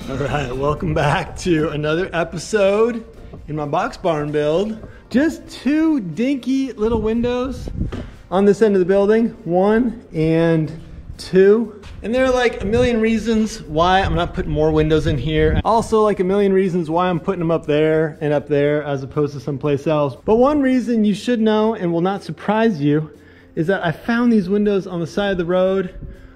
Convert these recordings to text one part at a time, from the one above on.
All right, welcome back to another episode in my box barn build. Just two dinky little windows on this end of the building, 1 and 2. And there are like a million reasons why I'm not putting more windows in here. Also like a million reasons why I'm putting them up there and up there as opposed to someplace else. But one reason you should know and will not surprise you is that I found these windows on the side of the road,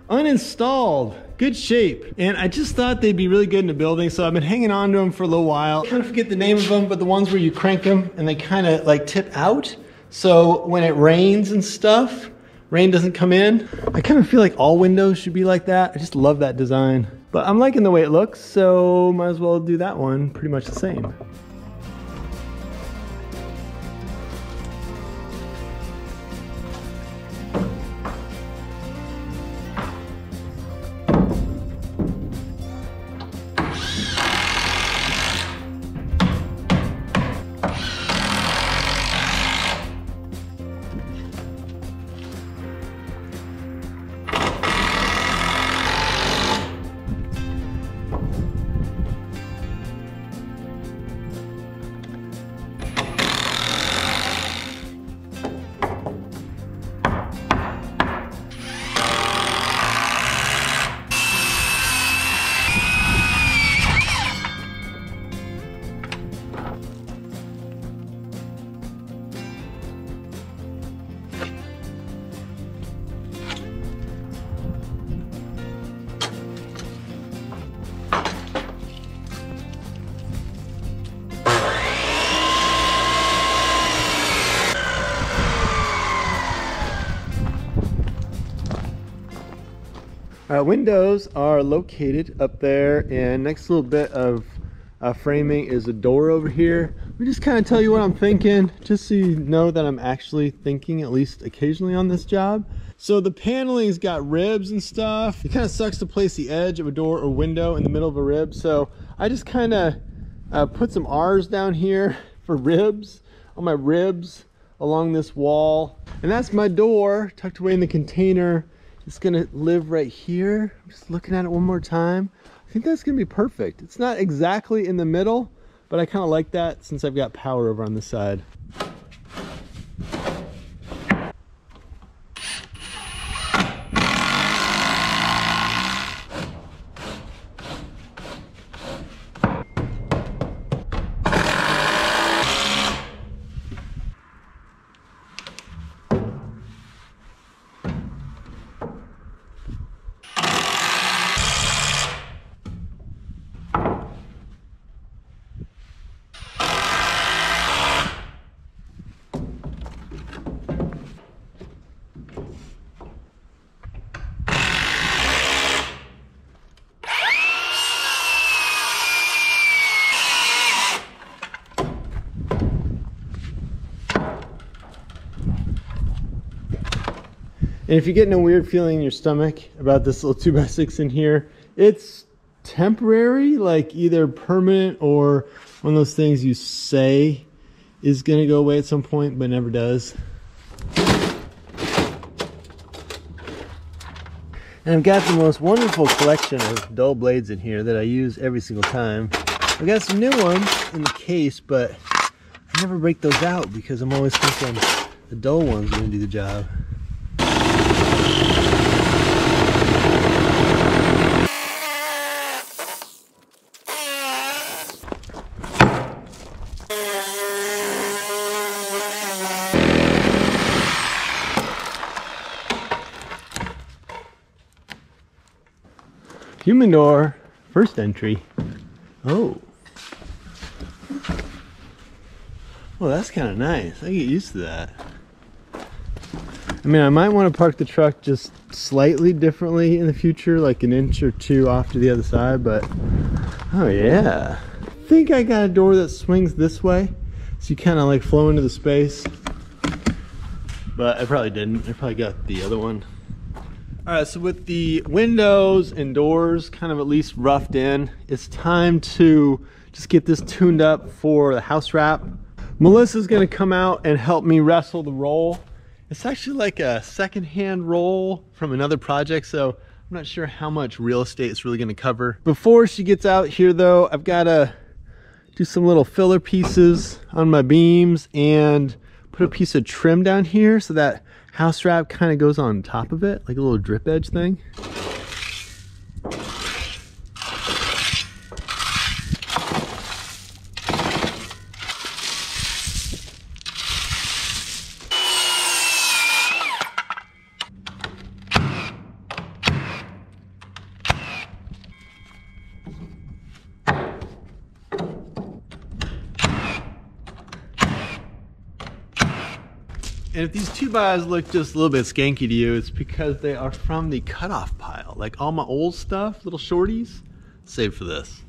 uninstalled, good shape. And I just thought they'd be really good in the building, so I've been hanging on to them for a little while. I kind of forget the name of them, but the ones where you crank them and they kind of like tip out. So when it rains and stuff, rain doesn't come in. I kind of feel like all windows should be like that. I just love that design. But I'm liking the way it looks, so might as well do that one pretty much the same. Windows are located up there, and next little bit of framing is a door over here. We just kind of tell you what I'm thinking, just so you know that I'm actually thinking at least occasionally on this job. So the paneling's got ribs and stuff. It kind of sucks to place the edge of a door or window in the middle of a rib, so I just kind of put some R's down here for ribs on my ribs along this wall. And that's my door tucked away in the container. It's gonna live right here. I'm just looking at it one more time. I think that's gonna be perfect. It's not exactly in the middle, but I kind of like that since I've got power over on the side. And if you're getting a weird feeling in your stomach about this little 2x6 in here, it's temporary, like either permanent or one of those things you say is gonna go away at some point, but never does. And I've got the most wonderful collection of dull blades in here that I use every single time. I've got some new ones in the case, but I never break those out because I'm always thinking the dull ones are going to do the job. Human door, first entry. Oh. Well, that's kind of nice. I get used to that. I mean, I might want to park the truck just slightly differently in the future, like an inch or two off to the other side, but oh yeah. I think I got a door that swings this way, so you kind of like flow into the space. But I probably didn't. I probably got the other one. All right, so with the windows and doors kind of at least roughed in, it's time to just get this tuned up for the house wrap. Melissa's gonna come out and help me wrestle the roll. It's actually like a secondhand roll from another project, so I'm not sure how much real estate it's really gonna cover. Before she gets out here though, I've gotta do some little filler pieces on my beams and put a piece of trim down here so that house wrap kind of goes on top of it, like a little drip edge thing. And if these 2x look just a little bit skanky to you, it's because they are from the cutoff pile. Like all my old stuff, little shorties, saved for this.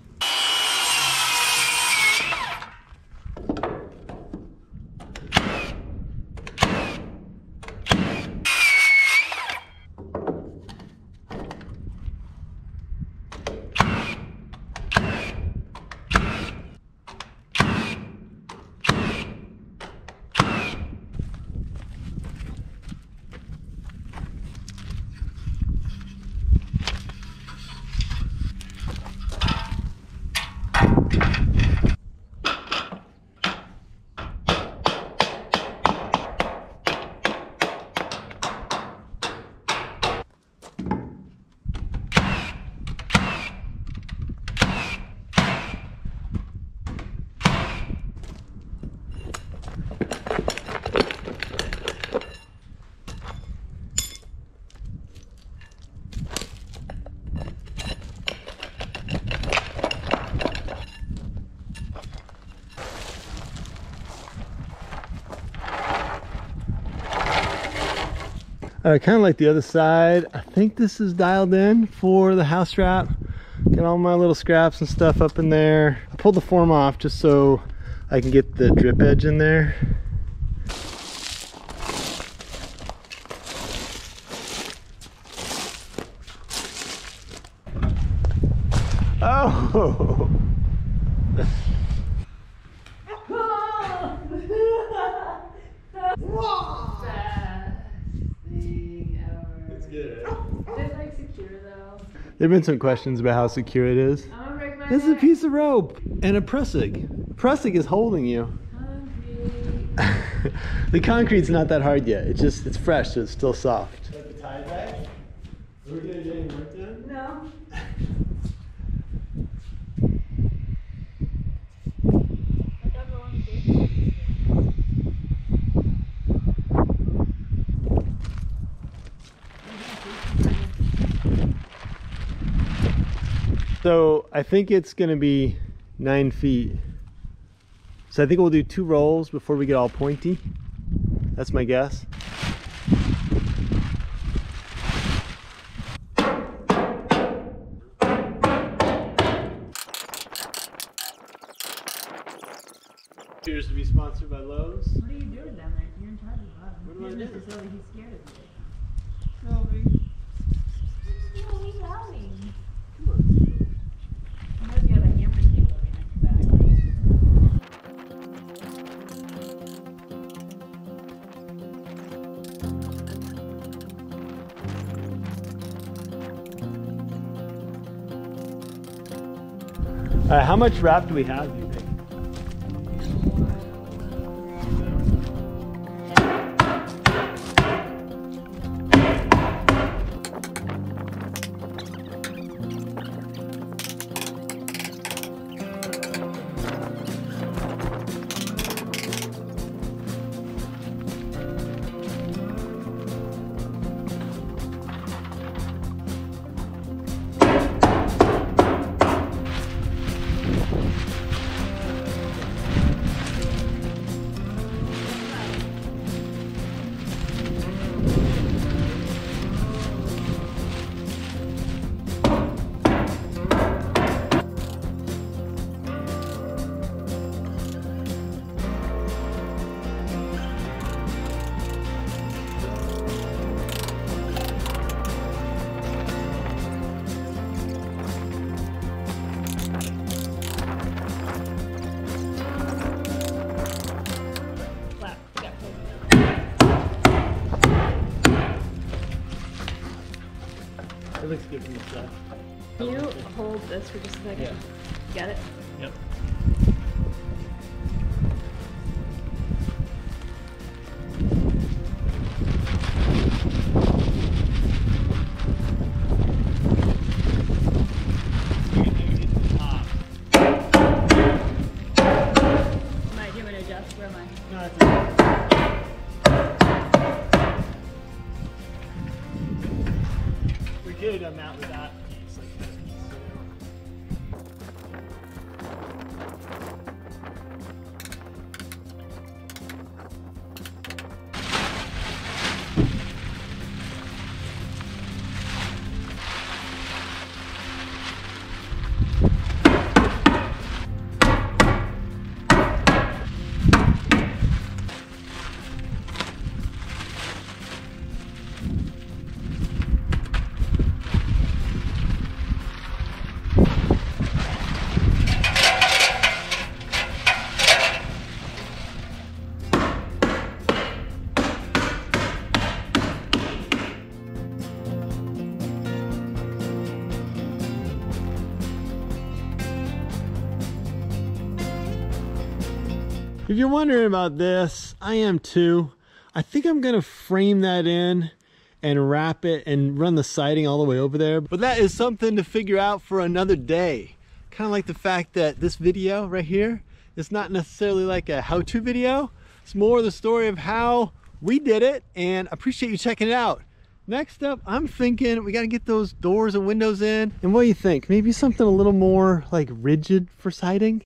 Kind of like the other side, I think this is dialed in for the house wrap. Got all my little scraps and stuff up in there. I pulled the form off just so I can get the drip edge in there. Oh! There have been some questions about how secure it is. This is a piece of rope and a pressig. Pressig is holding you. The concrete's not that hard yet. It's fresh, so it's still soft. Like the tie back? Are we gonna get any work done? No. So I think it's gonna be 9 feet. So I think we'll do 2 rolls before we get all pointy. That's my guess. Appears to be sponsored by Lowe's. What are you doing down there? You're in charge of that. What do I do? He's scared of you. Sylvie. He's howling. Come on. I heard you have a hammer table behind your back. right, how much wrap do we have, do you think? It looks good from the side. Can you hold this for just a second? Yeah. Got it? Yep. Am I doing adjust? Where am I? No, that's okay. We could have done that with that piece, like this piece, If you're wondering about this, I am too. I think I'm gonna frame that in and wrap it and run the siding all the way over there. But that is something to figure out for another day. Kind of like the fact that this video right here is not necessarily like a how-to video. It's more the story of how we did it, and I appreciate you checking it out. Next up, I'm thinking we gotta get those doors and windows in. And what do you think? Maybe something a little more like rigid for siding?